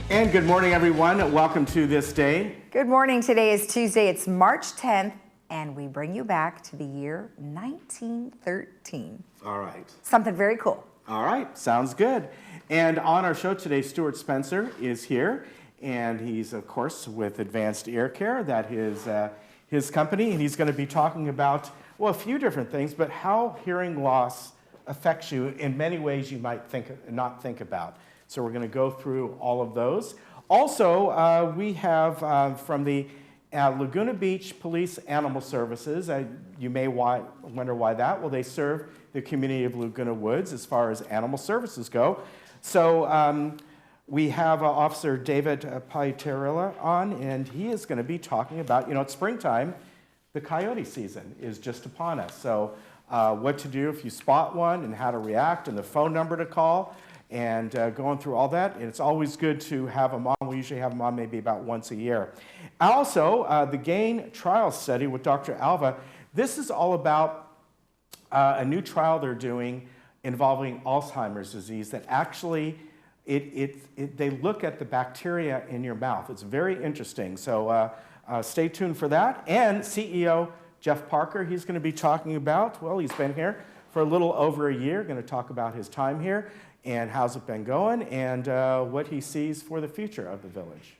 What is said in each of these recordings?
And good morning, everyone. Welcome to This Day. Good morning. Today is Tuesday. It's March 10th, and we bring you back to the year 1913. All right. Something very cool. All right. Sounds good. And on our show today, Stuart Spencer is here, and he's, of course, with Advanced Ear Care. That is his company, and he's going to be talking about, well, a few different things, but how hearing loss affects you in many ways you might not think about. So we're going to go through all of those. Also, we have from the Laguna Beach Police Animal Services. You may wonder why that. Well, they serve the community of Laguna Woods as far as animal services go. So we have Officer David Pietarella on, and he is going to be talking about, it's springtime. The coyote season is just upon us. So what to do if you spot one and how to react and the phone number to call. And going through all that, and it's always good to have them on. We usually have them on maybe about once a year. Also, the GAIN trial study with Dr. Alva. This is all about a new trial they're doing involving Alzheimer's disease that actually, they look at the bacteria in your mouth. It's very interesting. So stay tuned for that. And CEO Jeff Parker, he's going to be talking about, well, he's been here for a little over a year, going to talk about his time here and how's it been going, and what he sees for the future of the village.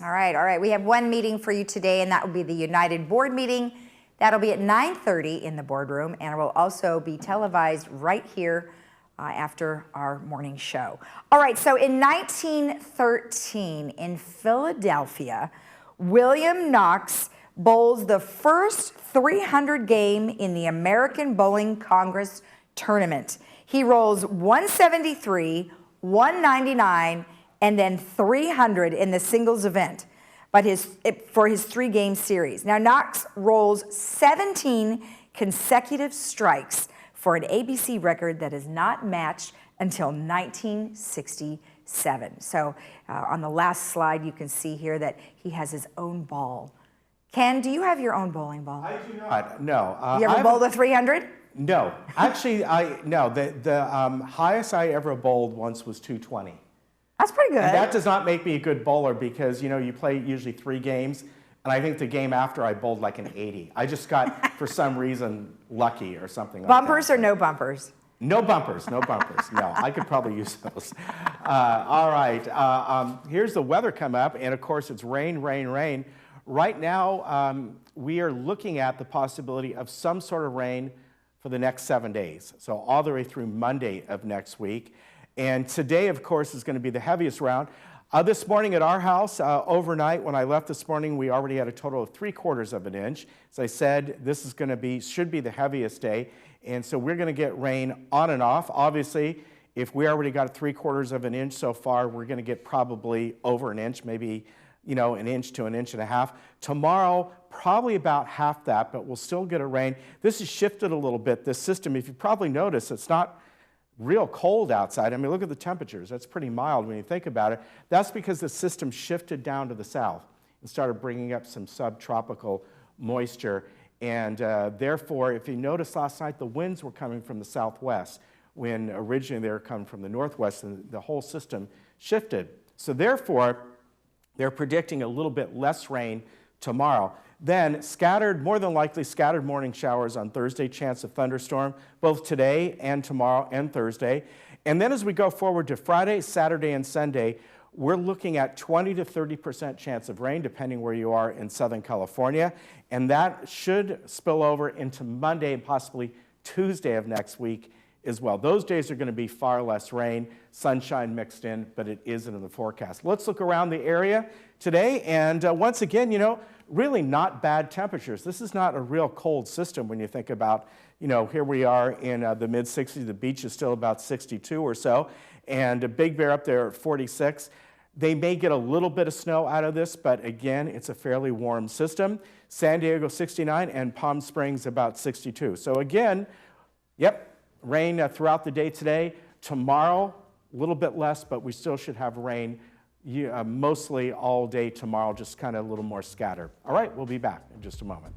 All right. We have one meeting for you today, and that will be the United Board meeting. That'll be at 9:30 in the boardroom, and it will also be televised right here after our morning show. All right, so in 1913 in Philadelphia, William Knox bowls the first 300 game in the American Bowling Congress tournament. He rolls 173, 199, and then 300 in the singles event, but for his 3-game series. Now, Knox rolls 17 consecutive strikes for an ABC record that is not matched until 1967. So on the last slide, you can see here that he has his own ball. Ken, do you have your own bowling ball? I do not. No. You ever bowled a 300? No, actually, no. The highest I ever bowled once was 220. That's pretty good. And that does not make me a good bowler because you play usually 3 games, and I think the game after I bowled like an 80. I just got for some reason lucky or something. Bumpers like that. or no bumpers? No bumpers. No bumpers. No, I could probably use those. All right. Here's the weather come up, and of course it's rain, rain, rain. Right now, we are looking at the possibility of some sort of rain for the next 7 days, so all the way through Monday of next week. And today, of course, is going to be the heaviest round. This morning at our house, overnight, when I left this morning, we already had a total of 3/4 of an inch. As I said, this is going to should be the heaviest day, and so we're going to get rain on and off. Obviously, if we already got 3/4 of an inch so far, we're going to get probably over an inch, maybe an inch to an inch and a half. Tomorrow, probably about half that, but we'll still get a rain. This has shifted a little bit, this system. If you probably noticed, it's not real cold outside. I mean, look at the temperatures. That's pretty mild when you think about it. That's because the system shifted down to the south and started bringing up some subtropical moisture. And therefore, if you noticed last night, the winds were coming from the southwest when originally they were coming from the northwest, and the whole system shifted. So therefore, they're predicting a little bit less rain tomorrow. Then more than likely scattered morning showers on Thursday, chance of thunderstorm, both today and tomorrow and Thursday. And then as we go forward to Friday, Saturday, and Sunday, we're looking at 20 to 30% chance of rain, depending where you are in Southern California. And that should spill over into Monday and possibly Tuesday of next week as well. Those days are going to be far less rain, sunshine mixed in, but it isn't in the forecast. Let's look around the area today, and once again, really not bad temperatures. This is not a real cold system when you think about, here we are in the mid-60s. The beach is still about 62 or so, and Big Bear up there at 46. They may get a little bit of snow out of this, but again, it's a fairly warm system. San Diego 69 and Palm Springs about 62. So again, rain throughout the day today. Tomorrow, a little bit less, but we still should have rain mostly all day tomorrow, just kind of a little more scattered. All right, we'll be back in just a moment.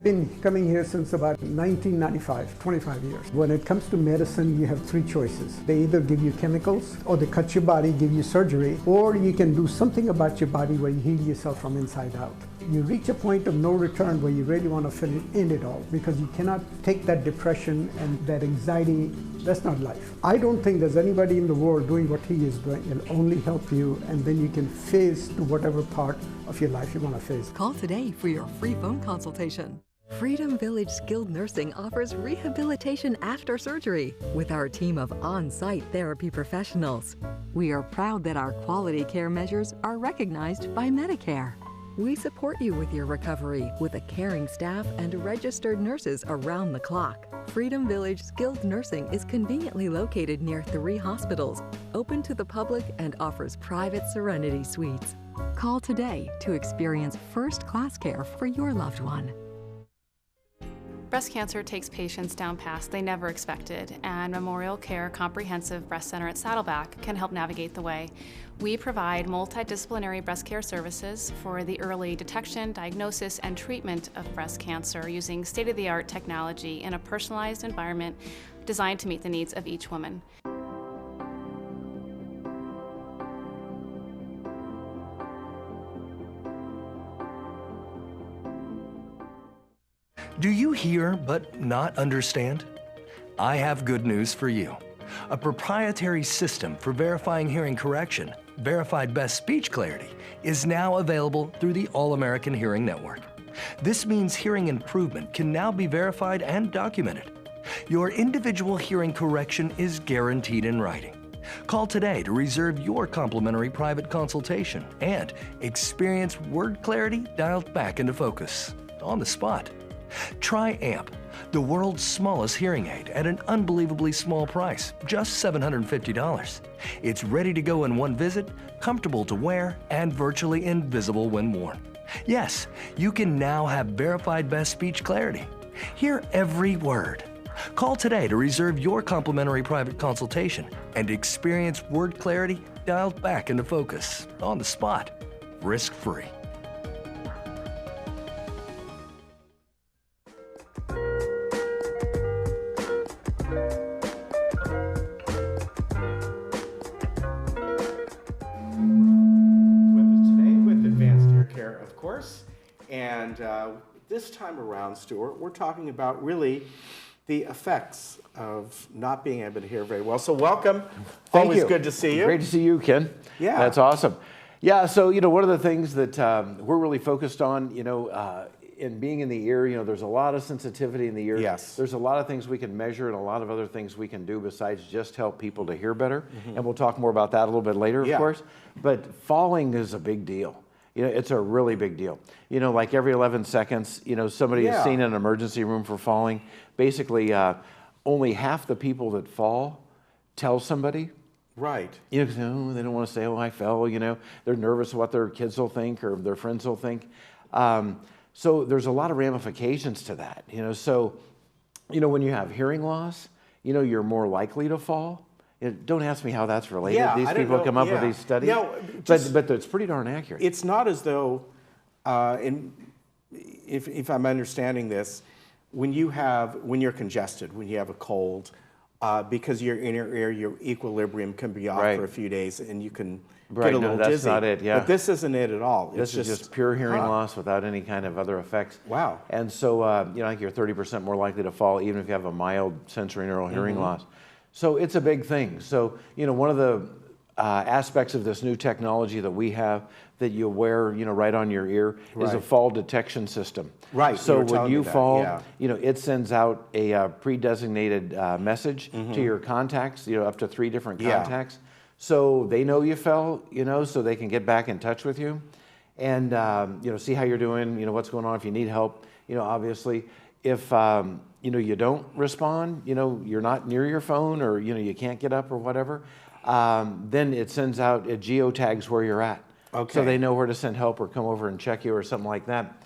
Been coming here since about 1995, 25 years. When it comes to medicine, you have three choices. They either give you chemicals, or they cut your body, give you surgery, or you can do something about your body where you heal yourself from inside out. You reach a point of no return where you really want to end it all, because you cannot take that depression and that anxiety. That's not life. I don't think there's anybody in the world doing what he is doing. It'll only help you, and then you can phase to whatever part of your life you want to phase. Call today for your free phone consultation. Freedom Village Skilled Nursing offers rehabilitation after surgery with our team of on-site therapy professionals. We are proud that our quality care measures are recognized by Medicare. We support you with your recovery with a caring staff and registered nurses around the clock. Freedom Village Skilled Nursing is conveniently located near 3 hospitals, open to the public, and offers private Serenity Suites. Call today to experience first-class care for your loved one. Breast cancer takes patients down paths they never expected, and Memorial Care Comprehensive Breast Center at Saddleback can help navigate the way. We provide multidisciplinary breast care services for the early detection, diagnosis, and treatment of breast cancer using state-of-the-art technology in a personalized environment designed to meet the needs of each woman. Do you hear but not understand? I have good news for you. A proprietary system for verifying hearing correction, Verified Best Speech Clarity, is now available through the All-American Hearing Network. This means hearing improvement can now be verified and documented. Your individual hearing correction is guaranteed in writing. Call today to reserve your complimentary private consultation and experience word clarity dialed back into focus on the spot. Try AMP, the world's smallest hearing aid at an unbelievably small price, just $750. It's ready to go in one visit, comfortable to wear, and virtually invisible when worn. Yes, you can now have verified best speech clarity. Hear every word. Call today to reserve your complimentary private consultation and experience word clarity dialed back into focus on the spot, risk-free. And this time around, Stuart, we're talking about really the effects of not being able to hear very well. So welcome. Thank Always you. good to see you. Great to see you, Ken. Yeah. That's awesome. Yeah, so, one of the things that we're really focused on, in being in the ear, there's a lot of sensitivity in the ear. Yes. There's a lot of things we can measure and a lot of other things we can do besides just help people to hear better. And we'll talk more about that a little bit later, of course. But falling is a big deal. It's a really big deal. Like every 11 seconds, somebody is seen in an emergency room for falling. Basically, only half the people that fall tell somebody. Right. They don't want to say, oh, I fell, They're nervous what their kids will think or their friends will think. So there's a lot of ramifications to that, So, when you have hearing loss, you're more likely to fall. Don't ask me how that's related. Yeah, these people come up with these studies. No, but it's pretty darn accurate. It's not as though, if I'm understanding this, when you're congested, when you have a cold, because your inner ear, your equilibrium can be off for a few days, and you can get a little that's dizzy. not it. Yeah. But this isn't it at all. This is just pure hearing loss without any kind of other effects. Wow. And so, like you're 30% more likely to fall, even if you have a mild sensorineural hearing loss. So it's a big thing. So, one of the aspects of this new technology that we have that you wear, right on your ear is a fall detection system. Right. So when you fall, it sends out a pre-designated message to your contacts, up to 3 different contacts. So they know you fell, so they can get back in touch with you and, see how you're doing, what's going on, if you need help, obviously. If, you don't respond, you're not near your phone or, you can't get up or whatever, then it sends out, it geotags where you're at. Okay. So they know where to send help or come over and check you or something like that.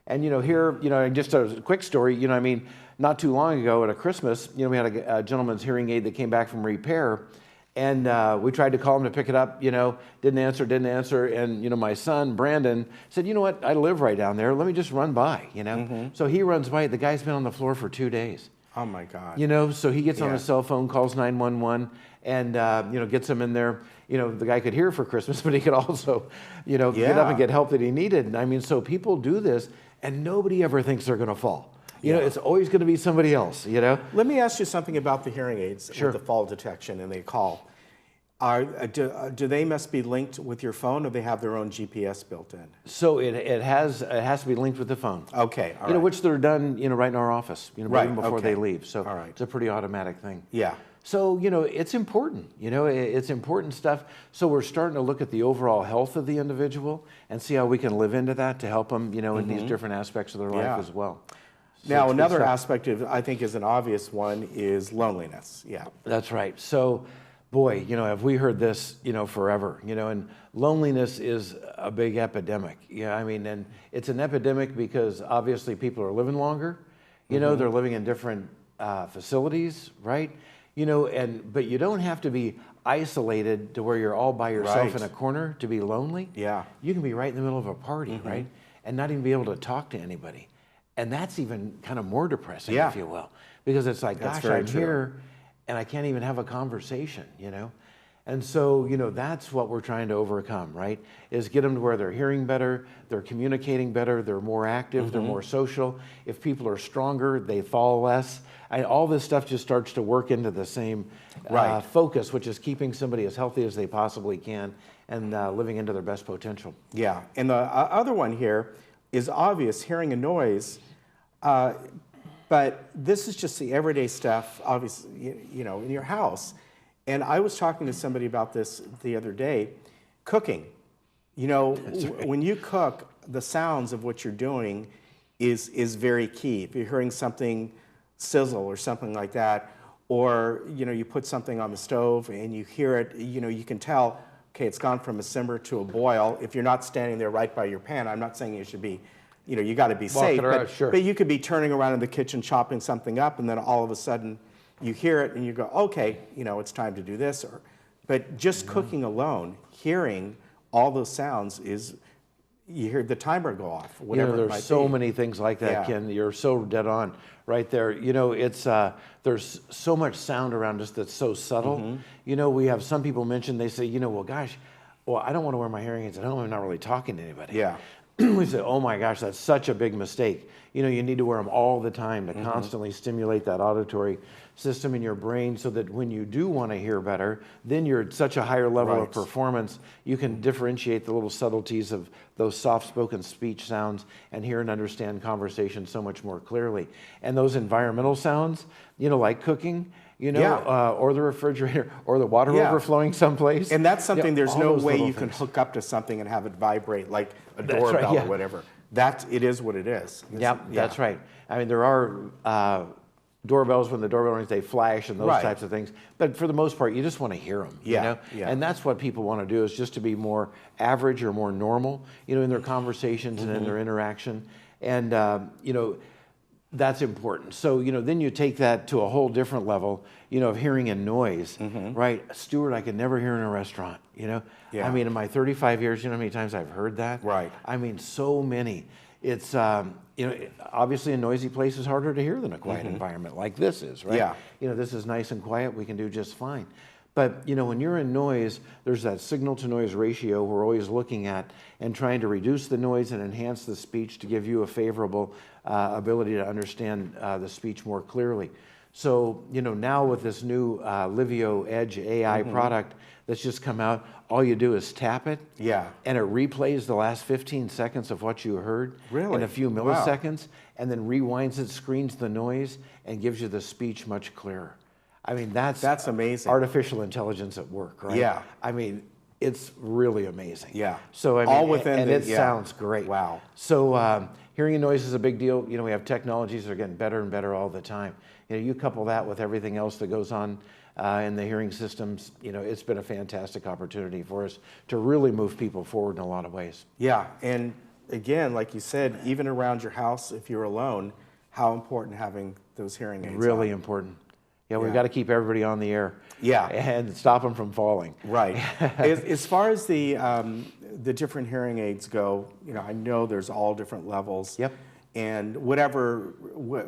And here, just a quick story, I mean, not too long ago at a Christmas, we had a gentleman's hearing aid that came back from repair, and we tried to call him to pick it up, didn't answer, and my son, Brandon, said, you know what, I live right down there, let me just run by, So he runs by, the guy's been on the floor for 2 days. Oh my God. So he gets on his cell phone, calls 911, and, gets him in there. The guy could hear for Christmas, but he could also, get up and get help that he needed. I mean, so people do this, and nobody ever thinks they're going to fall. It's always going to be somebody else, Let me ask you something about the hearing aids Sure. with the fall detection and they call. Do they must be linked with your phone, or they have their own GPS built in? So it has to be linked with the phone. Okay, all right. Which they're done, right in our office, Right, even before they okay. leave. So All right. it's a pretty automatic thing. Yeah. So, it's important, it's important stuff. So we're starting to look at the overall health of the individual and see how we can live into that to help them, in these different aspects of their Yeah. life as well. So Now, it's good another stuff. aspect of, I think is an obvious one, is loneliness. Yeah. That's right. So, boy, have we heard this, forever, and loneliness is a big epidemic. Yeah, I mean, and it's an epidemic because obviously people are living longer, they're living in different facilities, right? But you don't have to be isolated to where you're all by yourself Right. in a corner to be lonely. Yeah. You can be right in the middle of a party, right? And not even be able to talk to anybody. And that's even kind of more depressing, Yeah. if you will, because it's like, That's gosh, very I'm true. here and I can't even have a conversation, And so, that's what we're trying to overcome, right? Is get them to where they're hearing better, they're communicating better, they're more active, they're more social. If people are stronger, they fall less. All this stuff just starts to work into the same Right. focus, which is keeping somebody as healthy as they possibly can and living into their best potential. Yeah. And the other one here is obvious, hearing a noise. But this is just the everyday stuff, obviously, in your house. And I was talking to somebody about this the other day, cooking. When you cook, the sounds of what you're doing is very key. If you're hearing something sizzle or something like that, or, you put something on the stove and you hear it, you can tell, okay, it's gone from a simmer to a boil. If you're not standing there right by your pan, I'm not saying you should be, you got to be safe, around, sure. but you could be turning around in the kitchen chopping something up, and then all of a sudden you hear it and you go, okay, it's time to do this. But just cooking alone, hearing all those sounds you hear the timer go off, whatever it might There's so be. many things like that, Yeah. Ken. You're so dead on right there. It's there's so much sound around us that's so subtle. We have some people mention, they say, well, gosh, I don't want to wear my hearing aids at home. I'm not really talking to anybody. Yeah. We say, oh my gosh, that's such a big mistake. You need to wear them all the time to constantly stimulate that auditory system in your brain so that when you do want to hear better, then you're at such a higher level of Right. performance, you can differentiate the little subtleties of those soft-spoken speech sounds and hear and understand conversation so much more clearly. And those environmental sounds, like cooking, Yeah. or the refrigerator, or the water Yeah. overflowing someplace. And that's something, there's all no those way little you can things. hook up to something and have it vibrate like a That's right, doorbell yeah. or whatever. It is what it is. Yeah, that's right. I mean, there are doorbells, when the doorbell rings, they flash and those Right. types of things. But for the most part, you just want to hear them. Yeah, yeah. And that's what people want to do, is just to be more average or more normal, in their conversations and in their interaction. And, that's important. So, then you take that to a whole different level, of hearing and noise, right? Stuart, I could never hear in a restaurant, Yeah. I mean, in my 35 years, how many times I've heard that? Right. I mean, so many. It's, obviously a noisy place is harder to hear than a quiet environment like this is, right? Yeah. This is nice and quiet, we can do just fine. But, when you're in noise, there's that signal to noise ratio we're always looking at and trying to reduce the noise and enhance the speech to give you a favorable ability to understand the speech more clearly. So, now with this new Livio Edge AI product that's just come out, all you do is tap it. Yeah. And it replays the last 15 seconds of what you heard Really? in a few Wow. milliseconds, and then rewinds it, screens the noise, and gives you the speech much clearer. I mean, that's amazing. artificial intelligence at work, right? Yeah. I mean, it's really amazing. Yeah. So, I mean, All within and the- it yeah. sounds great. Wow. So, hearing and noise is a big deal. We have technologies that are getting better and better all the time. You couple that with everything else that goes on and the hearing systems, it's been a fantastic opportunity for us to really move people forward in a lot of ways. Yeah, and again, like you said, even around your house, if you're alone, how important having those hearing aids Really on. important. Yeah, we've got to keep everybody on the air. Yeah. And stop them from falling. Right. As far as the different hearing aids go, I know there's all different levels. Yep. And whatever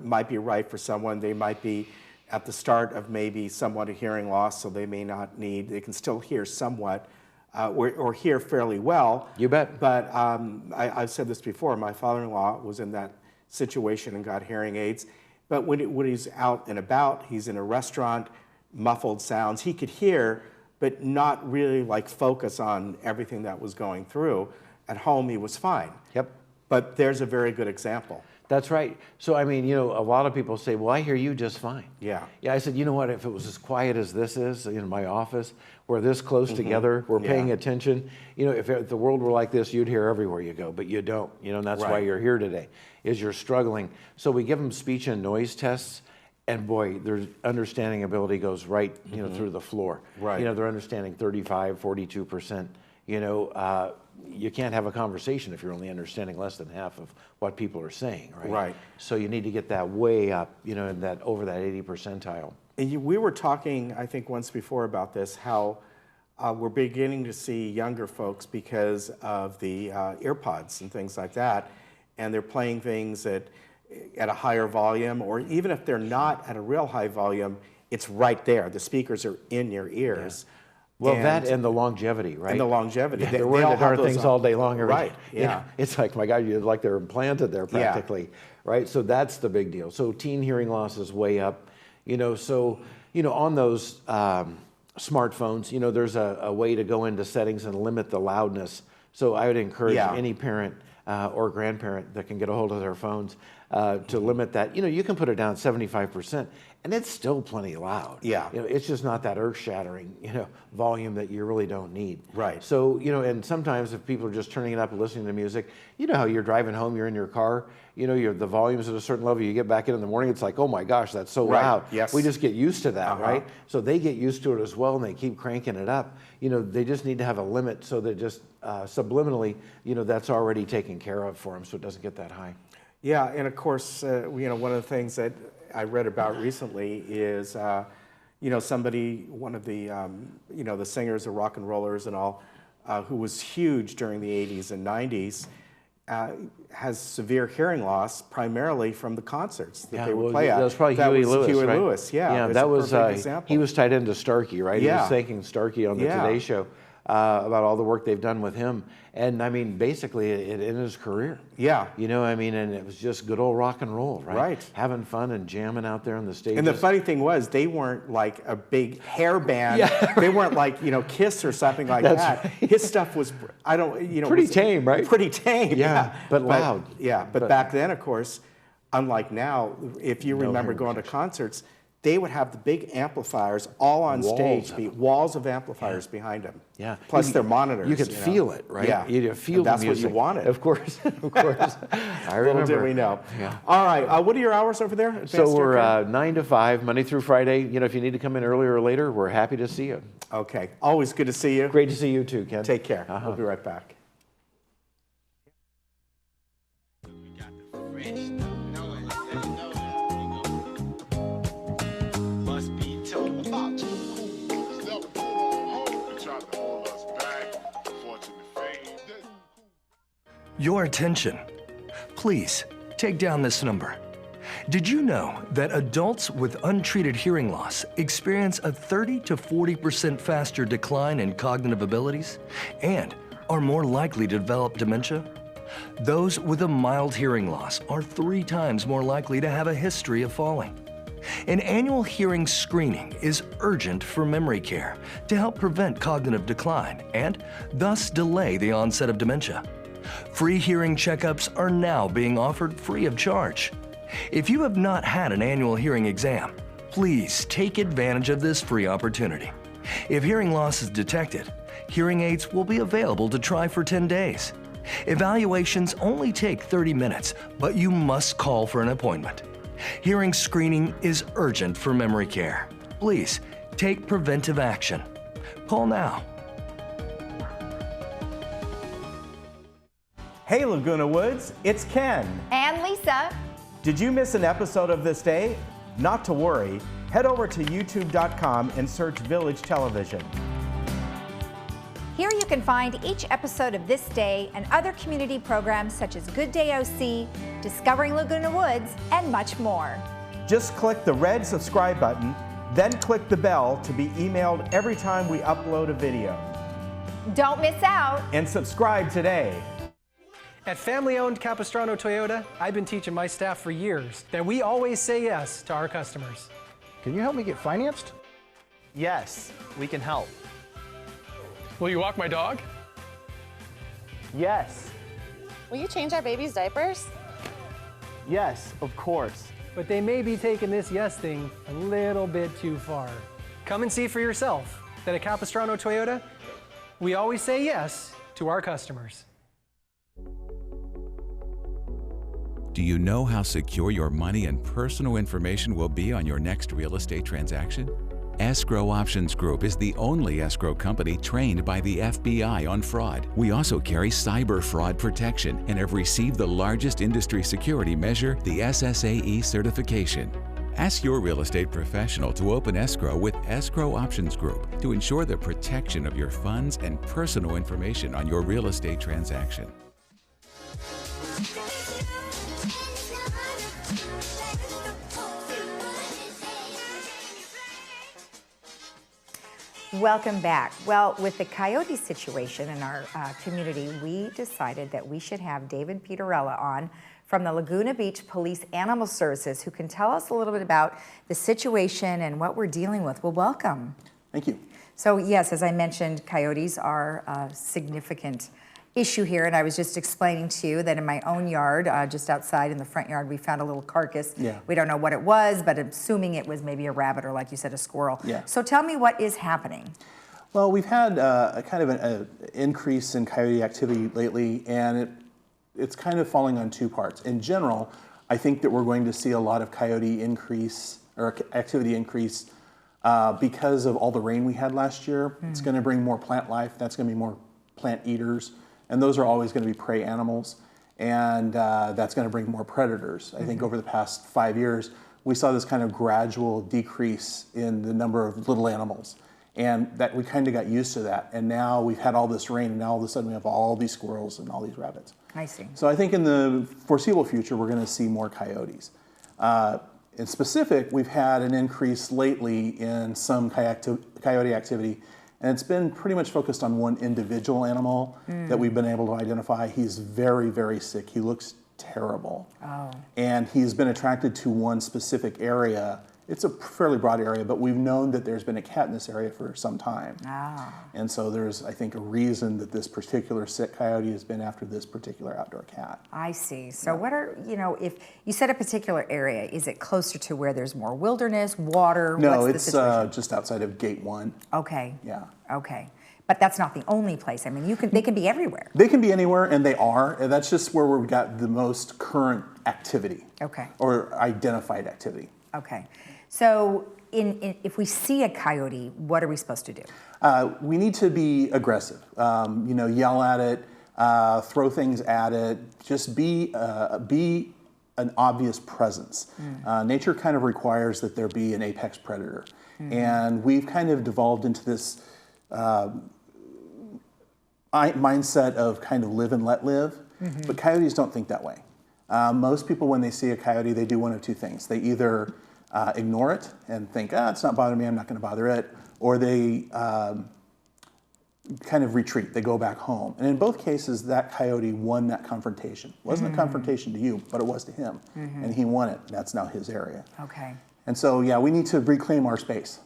might be right for someone, they might be at the start of maybe somewhat a hearing loss, so they may not need, they can still hear somewhat or hear fairly well. You bet. But I've said this before, my father-in-law was in that situation and got hearing aids. But when he's out and about, he's in a restaurant, muffled sounds, he could hear, but not really like focus on everything that was going through. At home, he was fine. Yep. But there's a very good example. That's right. So, I mean, a lot of people say, well, I hear you just fine. Yeah. Yeah, I said, you know what, if it was as quiet as this is in my office, we're this close together, we're paying attention, if the world were like this, you'd hear everywhere you go, but you don't, and that's why you're here today, is you're struggling. So we give them speech and noise tests, and boy, their understanding ability goes right, through the floor. Right. They're understanding 35, 42%, you can't have a conversation if you're only understanding less than half of what people are saying, right? Right. So you need to get that way up, in that over that 80 percentile. And we were talking, I think, once before about this, how we're beginning to see younger folks because of the earpods and things like that, and they're playing things at a higher volume, or even if they're not at a real high volume, it's right there. The speakers are in your ears. Yeah. Well, that and the longevity, right? And the longevity. Yeah, they're wearing the darn things all day long. Right, yeah. It's like, my God, you're like they're implanted there practically, right? So that's the big deal. So teen hearing loss is way up, so, on those smartphones, there's a way to go into settings and limit the loudness. So I would encourage any parent or grandparent that can get a hold of their phones to limit that. You can put it down 75%. And it's still plenty loud. Yeah. It's just not that earth-shattering, volume that you really don't need. Right. So, and sometimes if people are just turning it up and listening to music, how you're driving home, you're in your car, the volume's at a certain level, you get back in the morning, it's like, oh my gosh, that's so loud. Yes. We just get used to that, right? So they get used to it as well, and they keep cranking it up. They just need to have a limit so that just subliminally, that's already taken care of for them, so it doesn't get that high. Yeah, and of course, one of the things that I read about recently is, somebody, one of the, the singers, the rock and rollers and all, who was huge during the 80s and 90s, has severe hearing loss, primarily from the concerts that they would play at. That was probably Huey Lewis, Huey right? Lewis, yeah. Yeah, that was, he was tied into Starkey, right? Yeah. He was thanking Starkey on the Today Show about all the work they've done with him. And I mean, basically, it ended his career. Yeah. And it was just good old rock and roll, right? Right. Having fun and jamming out there on the stage. And the funny thing was, they weren't like a big hair band. Yeah. They weren't like, Kiss or something like that. Right. His stuff was, pretty tame, right? Pretty tame. Yeah, but loud. But back then, of course, unlike now, if you remember going to concerts, they would have the big amplifiers all on stage, walls of amplifiers behind them. Yeah. Plus their monitors. You could feel it, right? Yeah. You feel the music. That's what you wanted. Of course, of course. I remember. Little did we know. Yeah. All right. What are your hours over there? So we're 9 to 5, Monday through Friday. If you need to come in earlier or later, we're happy to see you. Okay. Always good to see you. Great to see you too, Ken. Take care. We'll be right back. Your attention. Please, take down this number. Did you know that adults with untreated hearing loss experience a 30 to 40% faster decline in cognitive abilities and are more likely to develop dementia? Those with a mild hearing loss are 3 times more likely to have a history of falling. An annual hearing screening is urgent for memory care to help prevent cognitive decline and thus delay the onset of dementia. Free hearing checkups are now being offered free of charge. If you have not had an annual hearing exam, please take advantage of this free opportunity. If hearing loss is detected, hearing aids will be available to try for 10 days. Evaluations only take 30 minutes, but you must call for an appointment. Hearing screening is urgent for memory care. Please Take preventive action. Call now. Hey Laguna Woods, it's Ken. And Lisa. Did you miss an episode of This Day? Not to worry. Head over to youtube.com and search Village Television. Here you can find each episode of This Day and other community programs such as Good Day OC, Discovering Laguna Woods, and much more. Just click the red subscribe button, then click the bell to be emailed every time we upload a video. Don't miss out. And subscribe today. At family-owned Capistrano Toyota, I've been teaching my staff for years that we always say yes to our customers. Can you help me get financed? Yes, we can help. Will you walk my dog? Yes. Will you change our baby's diapers? Yes, of course. But they may be taking this yes thing a little bit too far. Come and see for yourself that at Capistrano Toyota, we always say yes to our customers. Do you know how secure your money and personal information will be on your next real estate transaction? Escrow Options Group is the only escrow company trained by the FBI on fraud. We also carry cyber fraud protection and have received the largest industry security measure, the SSAE certification. Ask your real estate professional to open escrow with Escrow Options Group to ensure the protection of your funds and personal information on your real estate transaction. Welcome back. Well, with the coyote situation in our community, we decided that we should have David Peterella on from the Laguna Beach Police Animal Services, who can tell us a little bit about the situation and what we're dealing with. Well, welcome. Thank you. So yes, as I mentioned, coyotes are a significant issue here, and I was just explaining to you that in my own yard, just outside in the front yard, we found a little carcass. Yeah. We don't know what it was, but assuming it was maybe a rabbit or, like you said, a squirrel. Yeah. So tell me what is happening. Well, we've had a kind of an increase in coyote activity lately, and it's kind of falling on two parts. In general, I think that we're going to see a lot of coyote increase or activity increase because of all the rain we had last year. It's going to bring more plant life. That's going to be more plant eaters. And those are always going to be prey animals, and that's going to bring more predators. I think over the past 5 years, we saw this kind of gradual decrease in the number of little animals, and that we kind of got used to that. And now we've had all this rain, and now all of a sudden we have all these squirrels and all these rabbits. I see. So I think in the foreseeable future, we're going to see more coyotes. In specific, we've had an increase lately in some coyote activity. And it's been pretty much focused on one individual animal that we've been able to identify. He's very, very sick. He looks terrible. Oh. And he's been attracted to one specific area. It's a fairly broad area, but we've known that there's been a cat in this area for some time. Ah. And so there's, I think, a reason that this particular sick coyote has been after this particular outdoor cat. I see. So what are, if you said a particular area, is it closer to where there's more wilderness, water? No, What's the situation? it's just outside of Gate 1. Okay. Yeah. Okay. But that's not the only place. I mean, they can be everywhere. They can be anywhere, and they are. And that's just where we've got the most current activity. Okay. Or identified activity. Okay. So if we see a coyote, what are we supposed to do? We need to be aggressive. Yell at it, throw things at it. Just be an obvious presence. Nature kind of requires that there be an apex predator. And we've kind of devolved into this mindset of kind of live and let live. But coyotes don't think that way. Most people, when they see a coyote, they do one of two things. They either ignore it and think, it's not bothering me, I'm not going to bother it, or they kind of retreat, they go back home. And in both cases, that coyote won that confrontation. It wasn't a confrontation to you, but it was to him, and he won it. That's now his area. Okay. And so, yeah, we need to reclaim our space.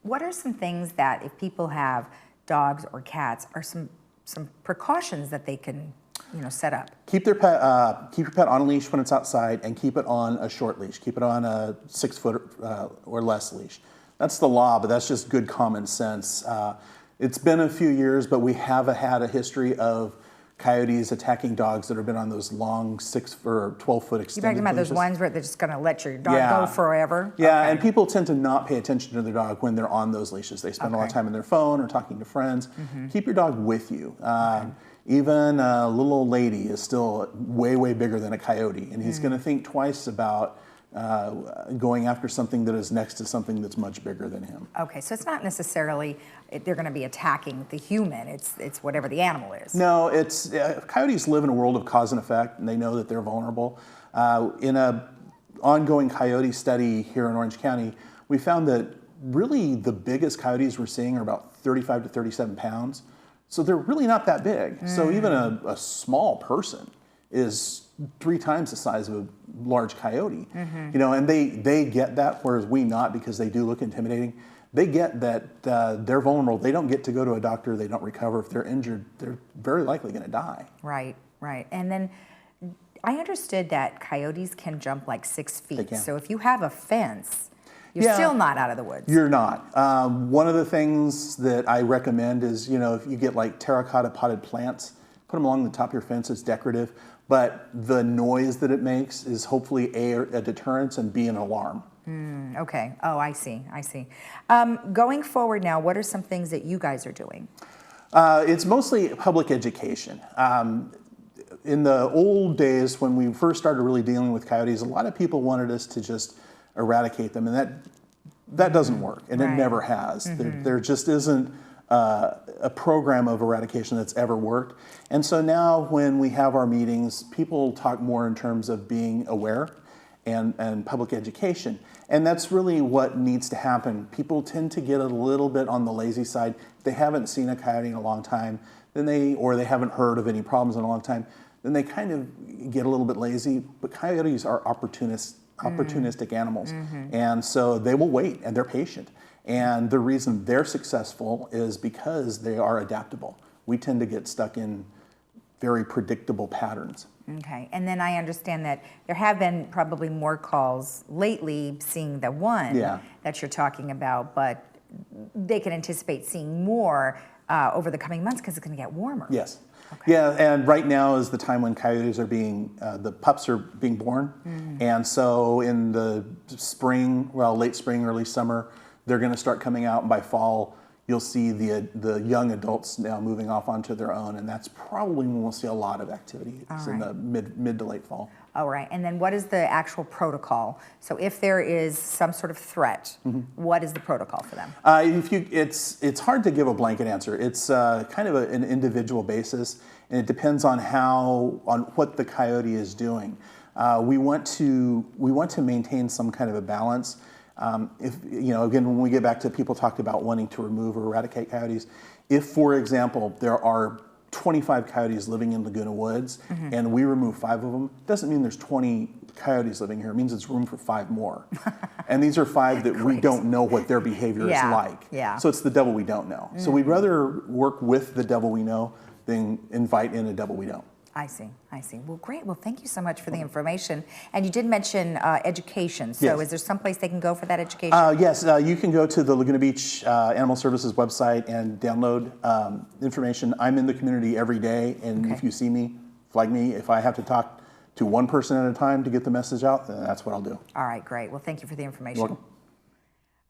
What are some things that, if people have dogs or cats, are some precautions that they can set up? Keep your pet on a leash when it's outside, and keep it on a short leash. Keep it on a 6 foot or less leash. That's the law, but that's just good common sense. It's been a few years, but we have had a history of coyotes attacking dogs that have been on those long 6 or 12-foot extended You're talking about those leashes. ones where they're just going to let your dog go forever? Yeah, Okay. and people tend to not pay attention to their dog when they're on those leashes. They spend a lot of time on their phone or talking to friends. Keep your dog with you. Even a little old lady is still way, way bigger than a coyote, and he's going to think twice about going after something that is next to something that's much bigger than him. Okay, so it's not necessarily they're going to be attacking the human. It's whatever the animal is. No, it's coyotes live in a world of cause and effect, and they know that they're vulnerable. In a ongoing coyote study here in Orange County, we found that really the biggest coyotes we're seeing are about 35 to 37 pounds. So they're really not that big. So even a small person is 3 times the size of a large coyote. You know, and they get that, whereas we not, because they do look intimidating. They get that they're vulnerable. They don't get to go to a doctor. They don't recover. If they're injured, they're very likely going to die. Right, right. And then I understood that coyotes can jump like 6 feet. They can. So if you have a fence, you're still not out of the woods. You're not. One of the things that I recommend is, you know, if you get like terracotta potted plants, put them along the top of your fence. It's decorative, but the noise that it makes is hopefully a deterrence and B, an alarm. Okay. Oh, I see. I see. Going forward now, what are some things that you guys are doing? It's mostly public education. In the old days, when we first started really dealing with coyotes, a lot of people wanted us to just eradicate them, and that doesn't work, and it never has. There just isn't a program of eradication that's ever worked. And so now when we have our meetings, people talk more in terms of being aware and public education. And that's really what needs to happen. People tend to get a little bit on the lazy side. If they haven't seen a coyote in a long time, or they haven't heard of any problems in a long time, then they kind of get a little bit lazy. But coyotes are opportunistic animals. And so they will wait, and they're patient. And the reason they're successful is because they are adaptable. We tend to get stuck in very predictable patterns. Okay, and then I understand that there have been probably more calls lately seeing the one that you're talking about, but they can anticipate seeing more over the coming months because it's going to get warmer. Yes. Okay. Yeah, and right now is the time when coyotes are being, the pups are being born. And so in the spring, well, late spring, early summer, they're going to start coming out, and by fall, you'll see the young adults now moving off onto their own, and that's probably when we'll see a lot of activity. It's in the mid to late fall. All right, and then what is the actual protocol? So if there is some sort of threat, what is the protocol for them? It's hard to give a blanket answer. It's kind of an individual basis, and it depends on what the coyote is doing. We want to maintain some kind of a balance. If again, when we get back to people talked about wanting to remove or eradicate coyotes, if, for example, there are 25 coyotes living in Laguna Woods and we remove 5 of them, doesn't mean there's 20 coyotes living here. It means it's room for 5 more. And these are 5 that we don't know what their behavior is like. So it's the devil we don't know. So we'd rather work with the devil we know than invite in a devil we don't. I see, I see. Well, great. Well, thank you so much for the information. And you did mention education. So is there someplace they can go for that education? Yes, you can go to the Laguna Beach Animal Services website and download information. I'm in the community every day, and if you see me, flag me. If I have to talk to one person at a time to get the message out, then that's what I'll do. All right, great. Well, thank you for the information. You're welcome.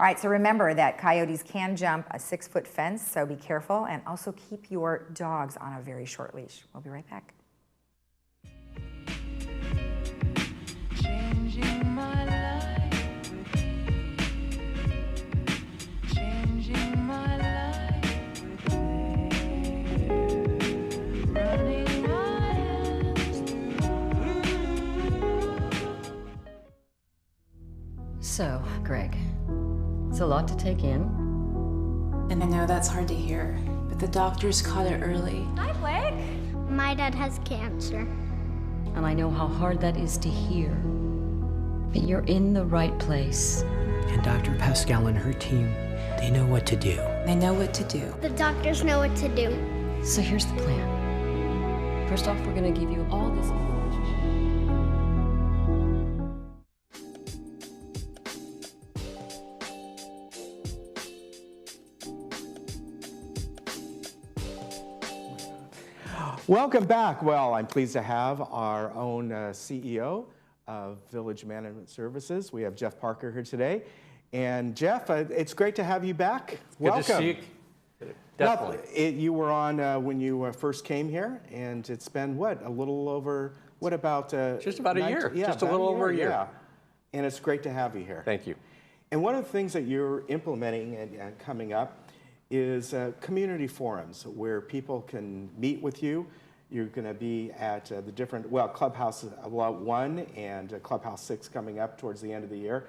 All right, so remember that coyotes can jump a 6-foot fence, so be careful, and also keep your dogs on a very short leash. We'll be right back. So, Greg, it's a lot to take in. And I know that's hard to hear, but the doctors caught it early. Hi, Blake. My dad has cancer. And I know how hard that is to hear. But you're in the right place. And Dr. Pascal and her team, they know what to do. They know what to do. The doctors know what to do. So here's the plan. First off, we're going to give you all this information. Welcome back. Well, I'm pleased to have our own CEO of Village Management Services. We have Jeff Parker here today. And Jeff, it's great to have you back. Welcome. Good to see you. Definitely. You were on when you first came here, and it's been, what, a little over, what about? Just about a year. Yeah, just a little over a year. Yeah. And it's great to have you here. Thank you. And one of the things that you're implementing and coming up is community forums where people can meet with you. You're going to be at the different, well, Clubhouse 1 and Clubhouse 6 coming up towards the end of the year.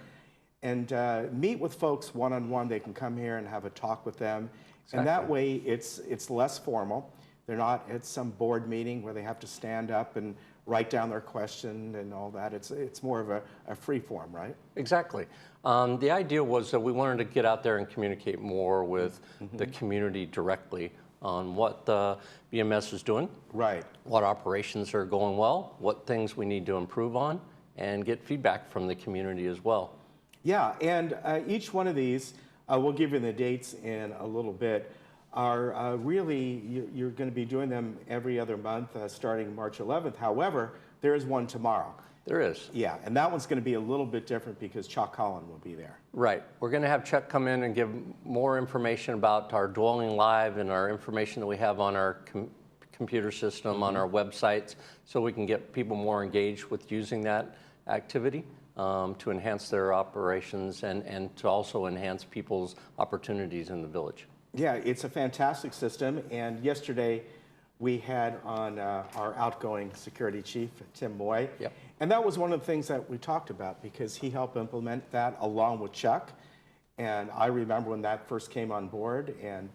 And meet with folks one-on-one. They can come here and have a talk with them. Exactly. And that way it's less formal. They're not at some board meeting where they have to stand up and write down their question and all that. It's more of a free form, right? Exactly. The idea was that we wanted to get out there and communicate more with the community directly on what the VMS is doing, right? What operations are going well, what things we need to improve on, and get feedback from the community as well. Yeah, and each one of these, we'll give you the dates in a little bit, are really, you're going to be doing them every other month starting March 11th. However, there is one tomorrow. There is. Yeah, and that one's going to be a little bit different because Chuck Holland will be there. Right. We're going to have Chuck come in and give more information about our dwelling live and our information that we have on our computer system, on our websites, so we can get people more engaged with using that activity to enhance their operations and to also enhance people's opportunities in the village. Yeah, it's a fantastic system, and yesterday we had on our outgoing security chief, Tim Moy. Yep. And that was one of the things that we talked about because he helped implement that along with Chuck. And I remember when that first came on board, and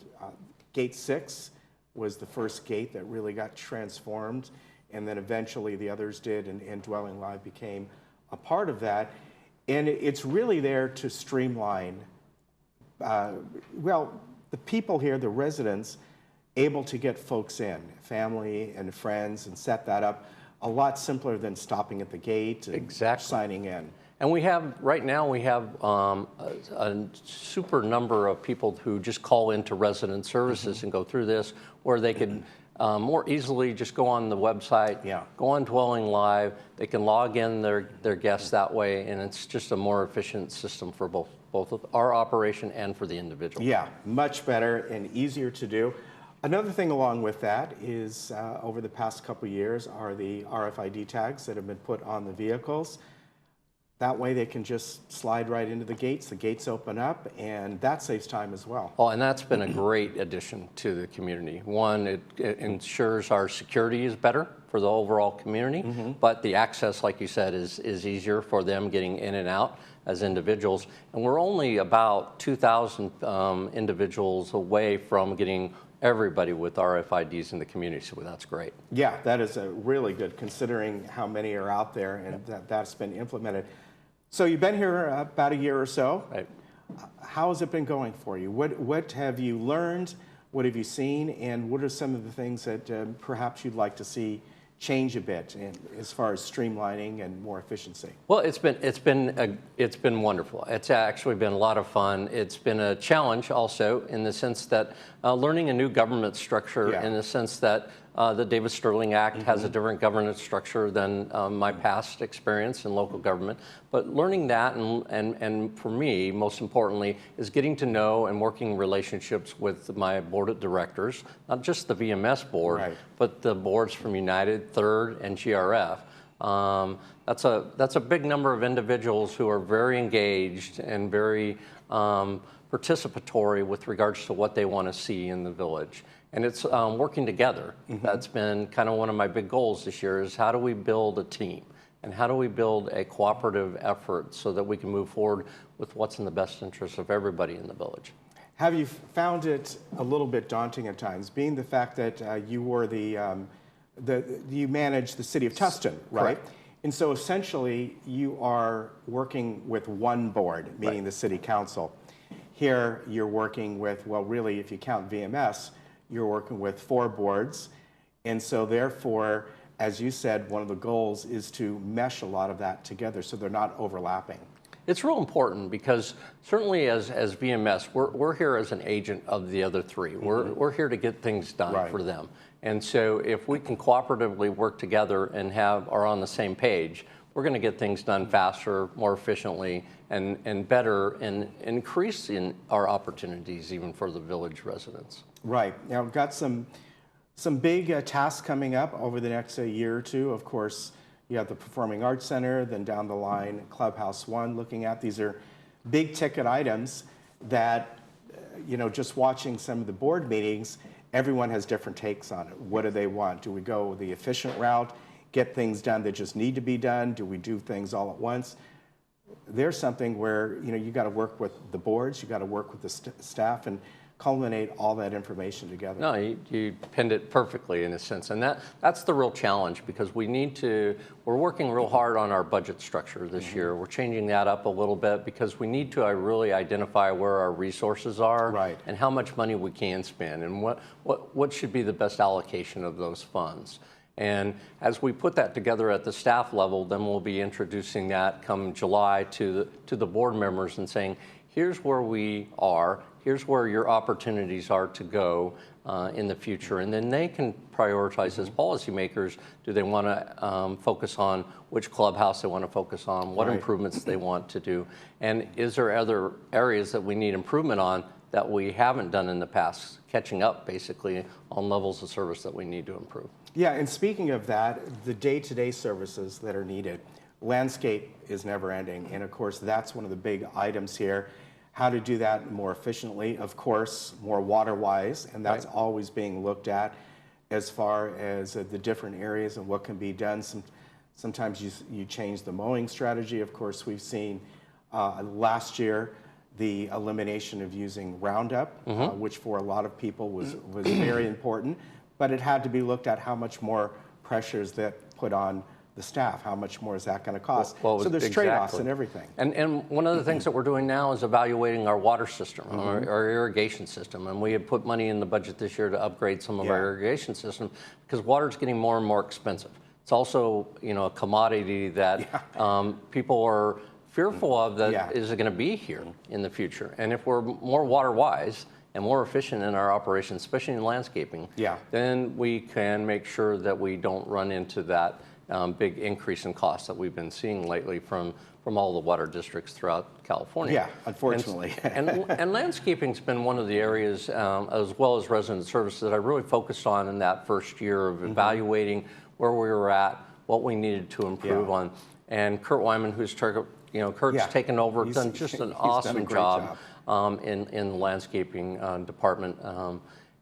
Gate 6 was the first gate that really got transformed. And then eventually the others did, and Dwelling Live became a part of that. And it's really there to streamline, well, the people here, the residents, able to get folks in, family and friends, and set that up a lot simpler than stopping at the gate and signing in. And we have, right now, we have a super number of people who just call into resident services and go through this, where they could more easily just go on the website, go on Dwelling Live, they can log in their guests that way, and it's just a more efficient system for both of our operation and for the individual. Yeah, much better and easier to do. Another thing along with that is over the past couple of years are the RFID tags that have been put on the vehicles. That way they can just slide right into the gates open up, and that saves time as well. Oh, and that's been a great addition to the community. One, it ensures our security is better for the overall community, but the access, like you said, is easier for them getting in and out as individuals. And we're only about 2,000 individuals away from getting everybody with RFIDs in the community, so that's great. Yeah, that is really good considering how many are out there, and that's been implemented. So you've been here about a year or so. Right. How has it been going for you? What have you learned? What have you seen? And what are some of the things that perhaps you'd like to see change a bit as far as streamlining and more efficiency? Well, it's been wonderful. It's actually been a lot of fun. It's been a challenge also in the sense that learning a new government structure, in the sense that the Davis Sterling Act has a different governance structure than my past experience in local government. But learning that, and for me, most importantly, is getting to know and working relationships with my board of directors, not just the VMS board, but the boards from United, Third, and GRF. That's a big number of individuals who are very engaged and very participatory with regards to what they want to see in the village. And it's working together. That's been kind of one of my big goals this year, is how do we build a team? And how do we build a cooperative effort so that we can move forward with what's in the best interest of everybody in the village? Have you found it a little bit daunting at times, being the fact that you were you managed the city of Tustin, right? Correct. And so essentially you are working with one board, meaning the city council. Here you're working with, well, really, if you count VMS, you're working with 4 boards. And so therefore, as you said, one of the goals is to mesh a lot of that together so they're not overlapping. It's real important because certainly as VMS, we're here as an agent of the other 3. We're here to get things done for them. And so if we can cooperatively work together and are on the same page, we're going to get things done faster, more efficiently, and better, and increasing our opportunities even for the village residents. Right. Now, we've got some big tasks coming up over the next year or two. Of course, you have the Performing Arts Center, then down the line, Clubhouse One, looking at. These are big ticket items that, just watching some of the board meetings, everyone has different takes on it. What do they want? Do we go the efficient route, get things done that just need to be done? Do we do things all at once? There's something where, you got to work with the boards, you got to work with the staff, and culminate all that information together. No, you pinned it perfectly in a sense, and that's the real challenge, because we're working real hard on our budget structure this year. We're changing that up a little bit because we need to really identify where our resources are, and how much money we can spend, and what should be the best allocation of those funds. And as we put that together at the staff level, then we'll be introducing that come July to the board members and saying, here's where we are, here's where your opportunities are to go in the future. And then they can prioritize as policymakers. Do they want to focus on which clubhouse they want to focus on, what improvements they want to do, and is there other areas that we need improvement on that we haven't done in the past, catching up basically on levels of service that we need to improve. Yeah, and speaking of that, the day-to-day services that are needed, landscape is never ending, and of course that's one of the big items here. How to do that more efficiently, of course, more water-wise, and that's always being looked at as far as the different areas and what can be done. Sometimes you change the mowing strategy. Of course, we've seen last year the elimination of using Roundup, which for a lot of people was very important, but it had to be looked at how much more pressure is that put on the staff, how much more is that going to cost? So there's trade-offs and everything. And one of the things that we're doing now is evaluating our water system, our irrigation system. And we have put money in the budget this year to upgrade some of our irrigation system, because water is getting more and more expensive. It's also, a commodity that people are fearful of that is going to be here in the future. And if we're more water-wise and more efficient in our operations, especially in landscaping, then we can make sure that we don't run into that big increase in costs that we've been seeing lately from all the water districts throughout California. Yeah, unfortunately. And landscaping's been one of the areas, as well as resident services, that I really focused on in that first year of evaluating where we were at, what we nedeed to improve on. And Kurt Wyman, who's Kurt's taken over, done just an awesome job in the landscaping department.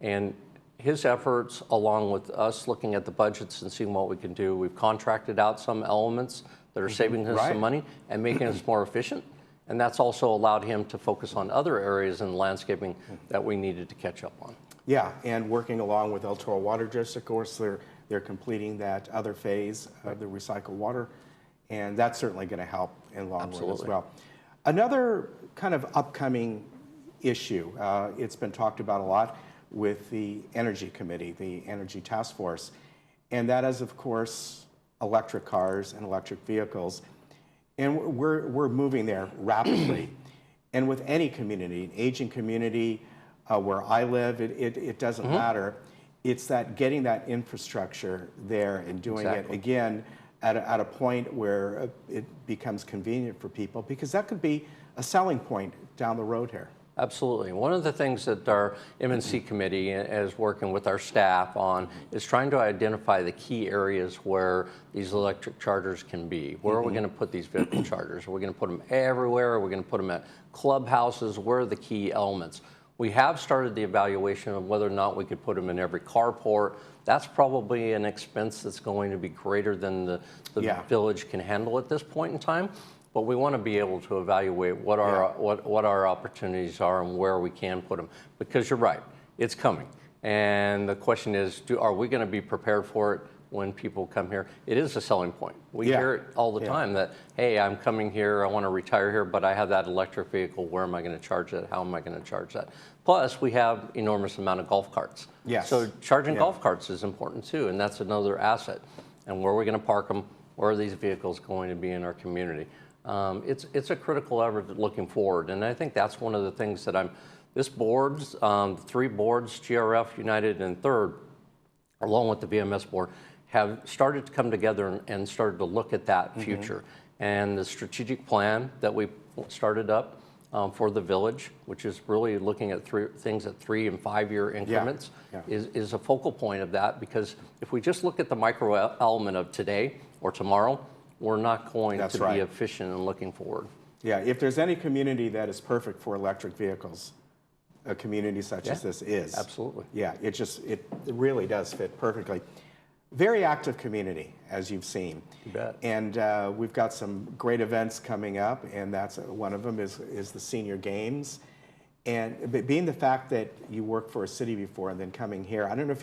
And his efforts, along with us looking at the budgets and seeing what we can do, we've contracted out some elements that are saving us some money and making us more efficient. And that's also allowed him to focus on other areas in landscaping that we needed to catch up on. Yeah, and working along with El Toro Water District, of course, they're completing that other phase of the recycled water, and that's certainly going to help in long run as well. Another kind of upcoming issue, it's been talked about a lot with the Energy Committee, the Energy Task Force, and that is, of course, electric cars and electric vehicles. And we're moving there rapidly. And with any community, an aging community, where I live, it doesn't matter. It's that getting that infrastructure there and doing it again at a point where it becomes convenient for people, because that could be a selling point down the road here. Absolutely. One of the things that our M&C committee is working with our staff on is trying to identify the key areas where these electric chargers can be. Where are we going to put these vehicle chargers? Are we going to put them everywhere? Are we going to put them at clubhouses? Where are the key elements? We have started the evaluation of whether or not we could put them in every carport. That's probably an expense that's going to be greater than the village can handle at this point in time. But we want to be able to evaluate what our opportunities are and where we can put them. Because you're right, it's coming. And the question is, are we going to be prepared for it when people come here? It is a selling point. We hear it all the time that, hey, I'm coming here, I want to retire here, but I have that electric vehicle. Where am I going to charge it? How am I going to charge that? Plus, we have enormous amount of golf carts. So charging golf carts is important too, and that's another asset. And where are we going to park them? Where are these vehicles going to be in our community? It's a critical effort looking forward, and I think that's one of the things that this board's, 3 boards, GRF, United, and Third, along with the VMS board, have started to come together and started to look at that future. And the strategic plan that we started up for the village, which is really looking at things at 3 and 5 year increments, is a focal point of that, because if we just look at the micro element of today or tomorrow, we're not going to be efficient in looking forward. Yeah, if there's any community that is perfect for electric vehicles, a community such as this is. Absolutely. Yeah, it really does fit perfectly. Very active community, as you've seen. You bet. And we've got some great events coming up, and that's one of them is the Senior Games. And being the fact that you worked for a city before and then coming here, I don't know if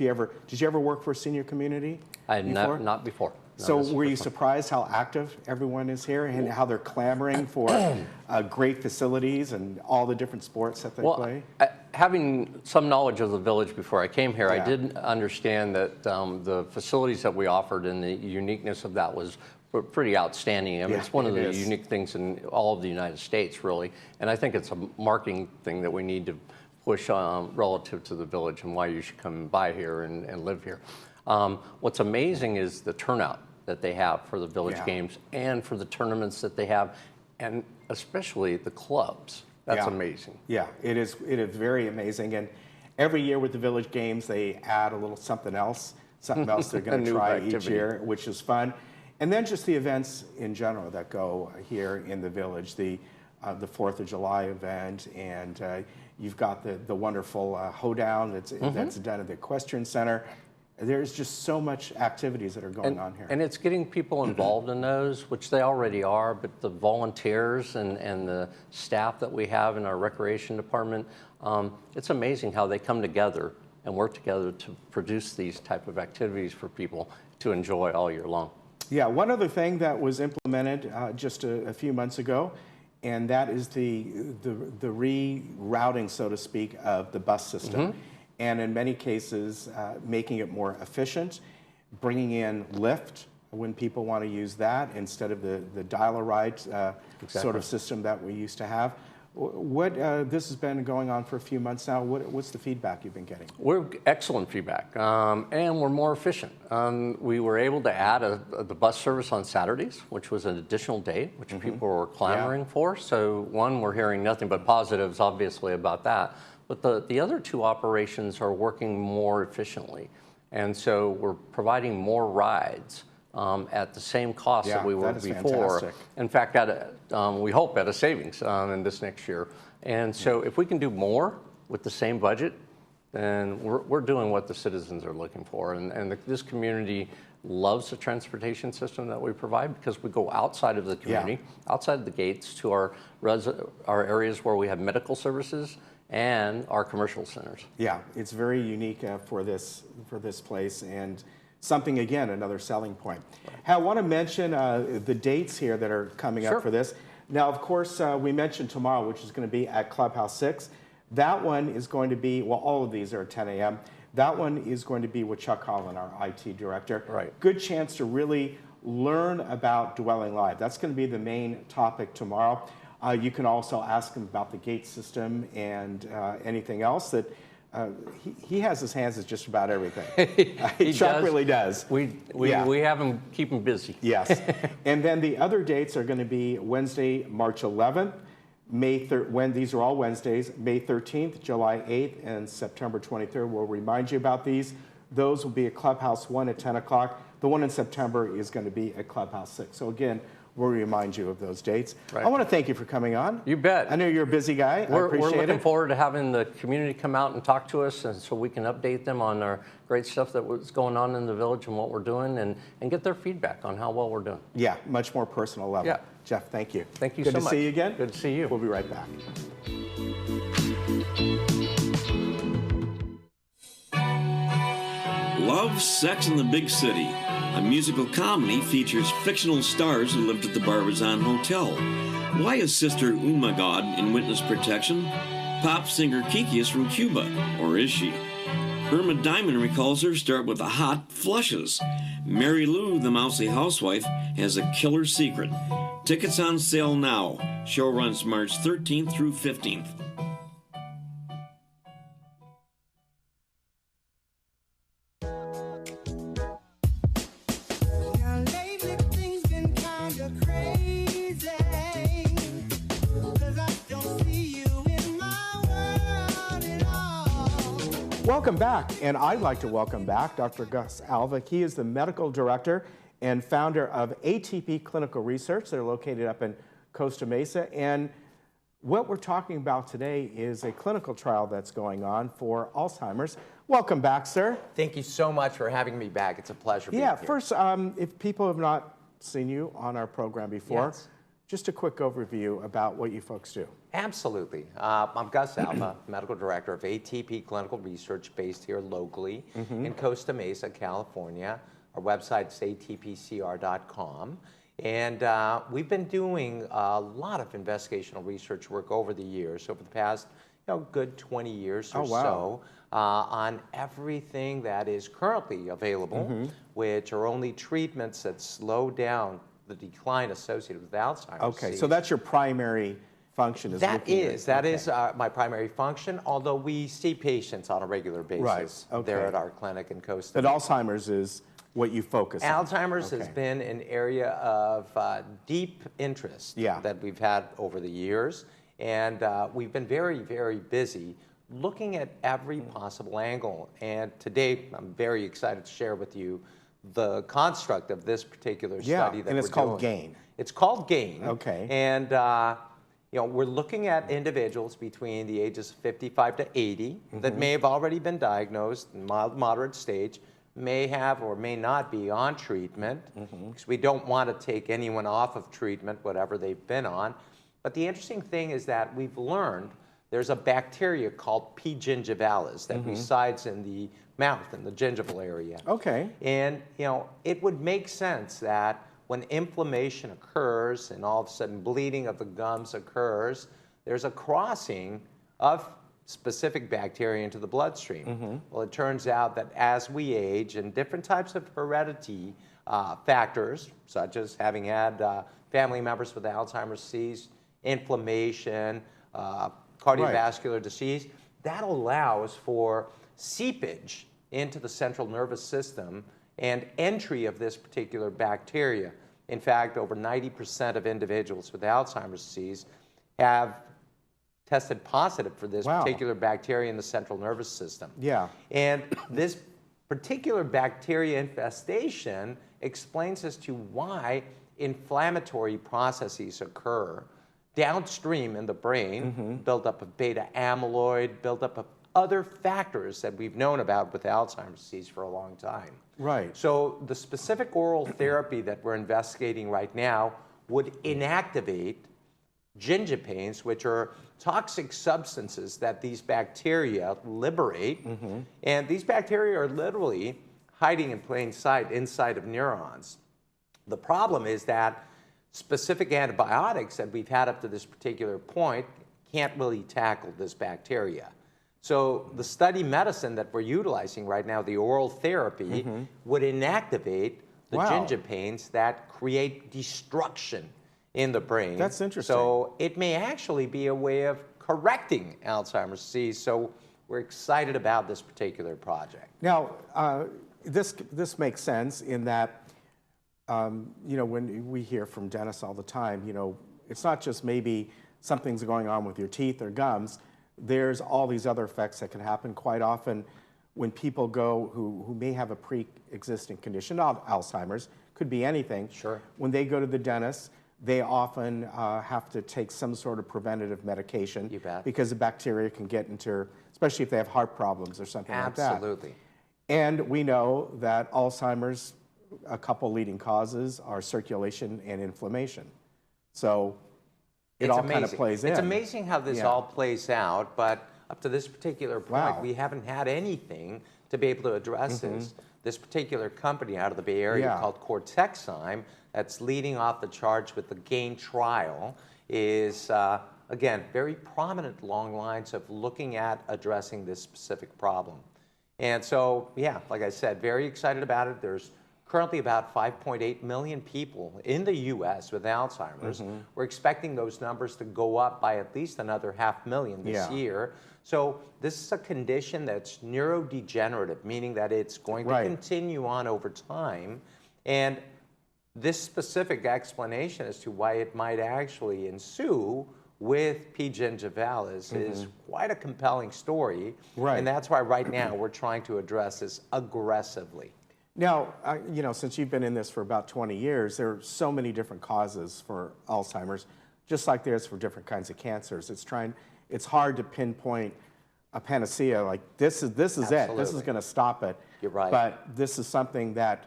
did you ever work for a senior community before? Not before. So were you surprised how active everyone is here and how they're clamoring for great facilities and all the different sports that they play? Having some knowledge of the village before I came here, I did understand that the facilities that we offered and the uniqueness of that was pretty outstanding. I mean, it's one of the unique things in all of the United States, really. And I think it's a marketing thing that we need to push relative to the village and why you should come by here and live here. What's amazing is the turnout that they have for the village games and for the tournaments that they have, and especially the clubs. That's amazing. Yeah, it is very amazing. And every year with the village games, they add a little something else they're going to try each year, which is fun. And then just the events in general that go here in the village, the 4th of July event, and you've got the wonderful hoedown that's done at the Equestrian Center. There's just so much activities that are going on here. And it's getting people involved in those, which they already are, but the volunteers and the staff that we have in our recreation department, it's amazing how they come together and work together to produce these type of activities for people to enjoy all year long. Yeah, one other thing that was implemented just a few months ago, and that is the rerouting, so to speak, of the bus system. And in many cases, making it more efficient, bringing in Lyft when people want to use that instead of the dial-a-ride sort of system that we used to have. This has been going on for a few months now. What's the feedback you've been getting? We're excellent feedback, and we're more efficient. We were able to add the bus service on Saturdays, which was an additional day, which people were clamoring for. So one, we're hearing nothing but positives, obviously, about that. But the other two operations are working more efficiently. And so we're providing more rides at the same cost that we were before. Fantastic. In fact, we hope at a savings in this next year. And so if we can do more with the same budget, then we're doing what the citizens are looking for. And this community loves the transportation system that we provide, because we go outside of the community, outside of the gates to our areas where we have medical services and our commercial centers. Yeah, it's very unique for this place, and something, again, another selling point. Hey, I want to mention the dates here that are coming up for this. Now, of course, we mentioned tomorrow, which is going to be at Clubhouse 6. That one is going to be, well, all of these are at 10 a.m. That one is going to be with Chuck Holland, our IT director. Right. Good chance to really learn about Dwelling Live. That's going to be the main topic tomorrow. You can also ask him about the gate system and anything else that he has his hands in just about everything. Chuck really does. We have him, keep him busy. Yes. And then the other dates are going to be Wednesday, March 11th, these are all Wednesdays, May 13th, July 8th, and September 23rd. We'll remind you about these. Those will be at Clubhouse 1 at 10 o'clock. The one in September is going to be at Clubhouse 6. So again, we'll remind you of those dates. Right. I want to thank you for coming on. You bet. I know you're a busy guy. We're I appreciate it. We're looking forward to having the community come out and talk to us, and so we can update them on our great stuff that was going on in the village and what we're doing, and get their feedback on how well we're doing. Yeah, much more personal level. Yeah. Jeff, thank you. Thank you so much. Good to see you again. Good to see you. We'll be right back. Love, Sex, and the Big City. A musical comedy features fictional stars who lived at the Barbizon Hotel. Why is Sister Umagod in witness protection? Pop singer Kiki is from Cuba, or is she? Irma Diamond recalls her start with the hot flushes. Mary Lou, the mousy housewife, has a killer secret. Tickets on sale now. Show runs March 13th through 15th. Welcome back, and I'd like to welcome back Dr. Gus Alva. He is the medical director and founder of ATP Clinical Research. They're located up in Costa Mesa, and what we're talking about today is a clinical trial that's going on for Alzheimer's. Welcome back, sir. Thank you so much for having me back. It's a pleasure being here. Yeah, first, if people have not seen you on our program before, Yes. just a quick overview about what you folks do. Absolutely. I'm Gus Alva, medical director of ATP Clinical Research based here locally in Costa Mesa, California. Our website's atpcr.com. And we've been doing a lot of investigational research work over the years, over the past good 20 years or so, on everything that is currently available, which are only treatments that slow down the decline associated with Alzheimer's Okay, disease. so that's your primary function. That is my primary function, although we see patients on a regular basis there at our clinic in Costa But Mesa. Alzheimer's is what you focus on. Alzheimer's has been an area of deep interest that we've had over the years, and we've been very, very busy looking at every possible angle. And today, I'm very excited to share with you the construct of this particular study that and it's we're called doing. GAIN. It's called GAIN. Okay. And we're looking at individuals between the ages of 55 to 80 that may have already been diagnosed in mild, moderate stage, may have or may not be on treatment, because we don't want to take anyone off of treatment, whatever they've been on. But the interesting thing is that we've learned there's a bacteria called P. gingivalis that resides in the mouth, in the gingival area. Okay. And, it would make sense that when inflammation occurs and all of a sudden bleeding of the gums occurs, there's a crossing of specific bacteria into the bloodstream. Well, it turns out that as we age and different types of heredity factors, such as having had family members with Alzheimer's disease, inflammation, cardiovascular disease, that allows for seepage into the central nervous system and entry of this particular bacteria. In fact, over 90% of individuals with Alzheimer's disease have tested positive for this particular bacteria in the central nervous system. Yeah. And this particular bacteria infestation explains as to why inflammatory processes occur downstream in the brain, buildup of beta amyloid, buildup of other factors that we've known about with Alzheimer's disease for a long time. Right. So the specific oral therapy that we're investigating right now would inactivate gingipains, which are toxic substances that these bacteria liberate. And these bacteria are literally hiding in plain sight inside of neurons. The problem is that specific antibiotics that we've had up to this particular point can't really tackle this bacteria. So the study medicine that we're utilizing right now, the oral therapy, would inactivate the gingipains that create destruction in the brain. That's interesting. So it may actually be a way of correcting Alzheimer's disease. So we're excited about this particular project. Now, this makes sense in that, when we hear from dentists all the time, it's not just maybe something's going on with your teeth or gums. There's all these other effects that can happen quite often when people go who may have a pre-existing condition, not Alzheimer's, could be anything. Sure. When they go to the dentist, they often have to take some sort of preventative medication. You bet. Because the bacteria can get into, especially if they have heart problems or something like that. Absolutely. And we know that Alzheimer's, a couple leading causes are circulation and inflammation. So it all kind of plays in. It's amazing how this all plays out, but up to this particular point, we haven't had anything to be able to address this. This particular company out of the Bay Area called Cortexime, that's leading off the charge with the GAIN trial, is, again, very prominent along lines of looking at addressing this specific problem. And so, like I said, very excited about it. There's currently about 5.8 million people in the U.S. with Alzheimer's. We're expecting those numbers to go up by at least another 500,000 this year. So this is a condition that's neurodegenerative, meaning that it's going to continue on over time. And this specific explanation as to why it might actually ensue with P. gingivalis is quite a compelling story. Right. And that's why right now we're trying to address this aggressively. Now, you know, since you've been in this for about 20 years, there are so many different causes for Alzheimer's, just like there is for different kinds of cancers. It's hard to pinpoint a panacea like this is it. This is going to stop it. You're right. But this is something that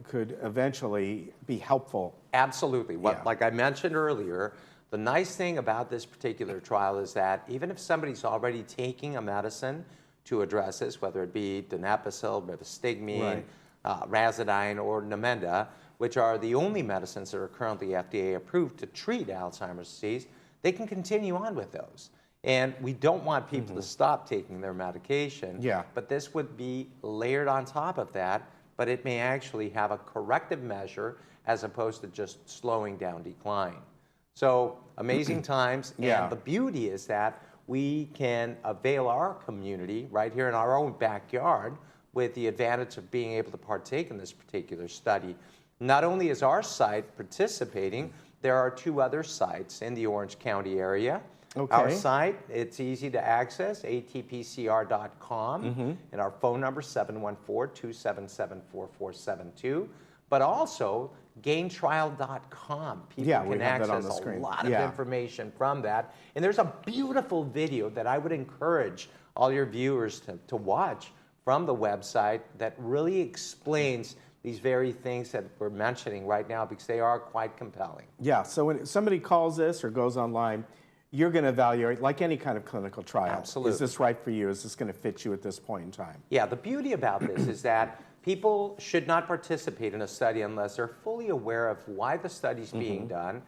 could eventually be helpful. Absolutely. Like I mentioned earlier, the nice thing about this particular trial is that even if somebody's already taking a medicine to address this, whether it be donepezil, rivastigmine, Razodine, or Namenda, which are the only medicines that are currently FDA approved to treat Alzheimer's disease, they can continue on with those. And we don't want people to stop taking their medication. Yeah. But this would be layered on top of that, but it may actually have a corrective measure as opposed to just slowing down decline. So amazing times. Yeah. And the beauty is that we can avail our community right here in our own backyard with the advantage of being able to partake in this particular study. Not only is our site participating, there are 2 other sites in the Orange County area. Okay. Our site, it's easy to access, atpcr.com, and our phone number, 714-277-4472. But also, gaintrial.com. People can access a lot of information from that. And there's a beautiful video that I would encourage all your viewers to watch from the website that really explains these very things that we're mentioning right now, because they are quite compelling. Yeah, so when somebody calls this or goes online, you're going to evaluate, like any kind of clinical trial. Absolutely. Is this right for you? Is this going to fit you at this point in time? Yeah, the beauty about this is that people should not participate in a study unless they're fully aware of why the study's being done,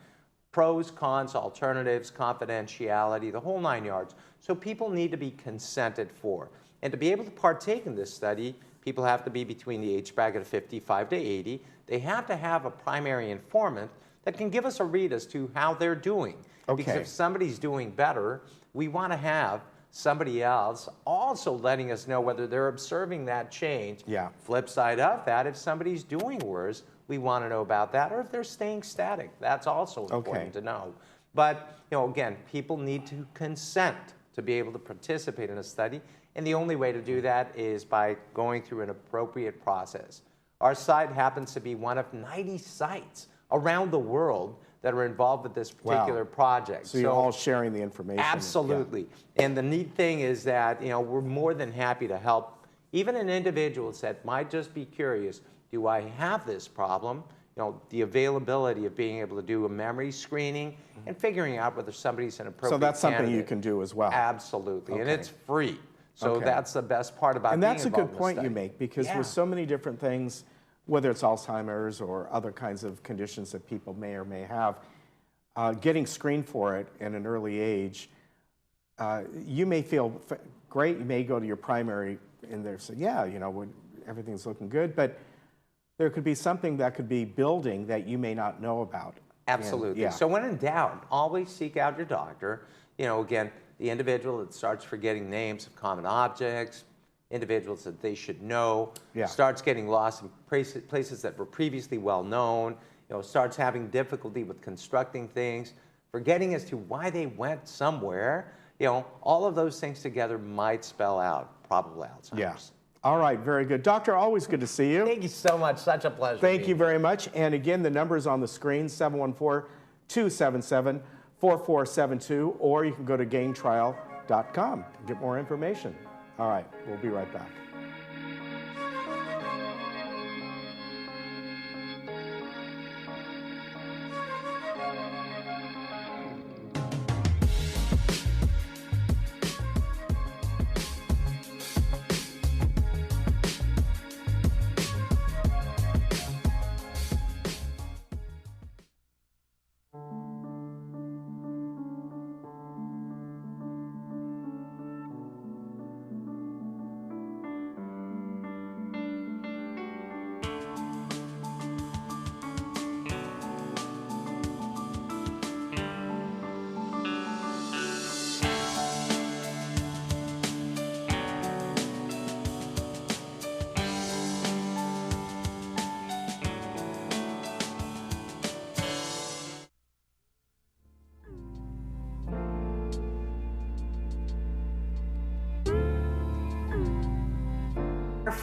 pros, cons, alternatives, confidentiality, the whole 9 yards. So people need to be consented for. And to be able to partake in this study, people have to be between the age bracket of 55 to 80. They have to have a primary informant that can give us a read as to how they're doing. Okay. Because if somebody's doing better, we want to have somebody else also letting us know whether they're observing that change. Yeah. Flip side of that, if somebody's doing worse, we want to know about that, or if they're staying static. That's also important to know. But, you know, again, people need to consent to be able to participate in a study, and the only way to do that is by going through an appropriate process. Our site happens to be one of 90 sites around the world that are involved with this particular project. So you're all sharing the information. Absolutely. Yeah. And the neat thing is that, you know, we're more than happy to help even an individual that might just be curious, do I have this problem? You know, the availability of being able to do a memory screening and figuring out whether somebody's an appropriate So that's something candidate. you can do as well. Absolutely. And it's free. So that's the best part about and being that's a involved good in point the you study. make, because with so many different things, whether it's Alzheimer's or other kinds of conditions that people may or may have, getting screened for it at an early age, you may feel great. You may go to your primary and they say, yeah, you know, everything's looking good, but there could be something that could be building that you may not know about. Absolutely. So when in doubt, always seek out your doctor. You know, again, the individual that starts forgetting names of common objects, individuals that they should know, starts getting lost in places that were previously well known, you know, starts having difficulty with constructing things, forgetting as to why they went somewhere, you know, all of those things together might spell out probable Alzheimer's. Yeah. All right, very good. Doctor, always good to see you. Thank you so much. Such a pleasure. Thank you very much. And again, the number is on the screen, 714-277-4472, or you can go to gaintrial.com and get more information. All right, we'll be right back.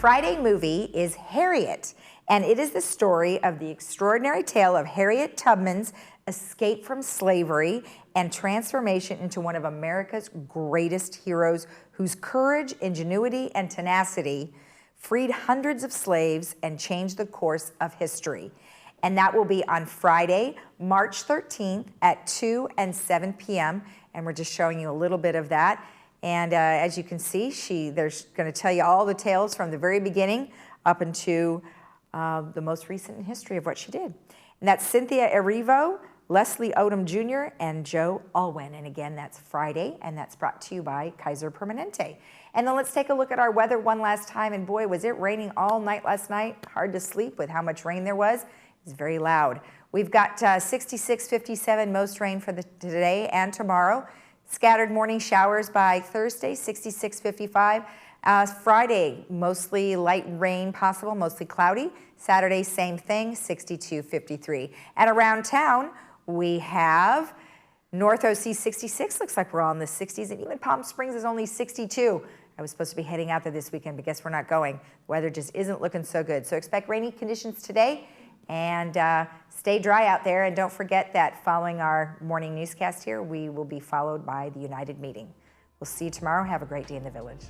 Friday movie is Harriet, and it is the story of the extraordinary tale of Harriet Tubman's escape from slavery and transformation into one of America's greatest heroes, whose courage, ingenuity, and tenacity freed hundreds of slaves and changed the course of history. And that will be on Friday, March 13th at 2 and 7 p.m. And we're just showing you a little bit of that. And as you can see, they're going to tell you all the tales from the very beginning up into the most recent in history of what she did. And that's Cynthia Erivo, Leslie Odom Jr., and Joe Alwyn. And again, that's Friday, and that's brought to you by Kaiser Permanente. And then let's take a look at our weather one last time. And boy, was it raining all night last night. Hard to sleep with how much rain there was. It's very loud. We've got 66, 57 most rain for today and tomorrow. Scattered morning showers by Thursday, 66, 55. Friday, mostly light rain possible, mostly cloudy. Saturday, same thing, 62, 53. And around town, we have North OC 66, looks like we're all in the 60s, and even Palm Springs is only 62. I was supposed to be heading out there this weekend, but guess we're not going. The weather just isn't looking so good. So expect rainy conditions today, and stay dry out there. And don't forget that following our morning newscast here, we will be followed by the United meeting. We'll see you tomorrow. Have a great day in the village.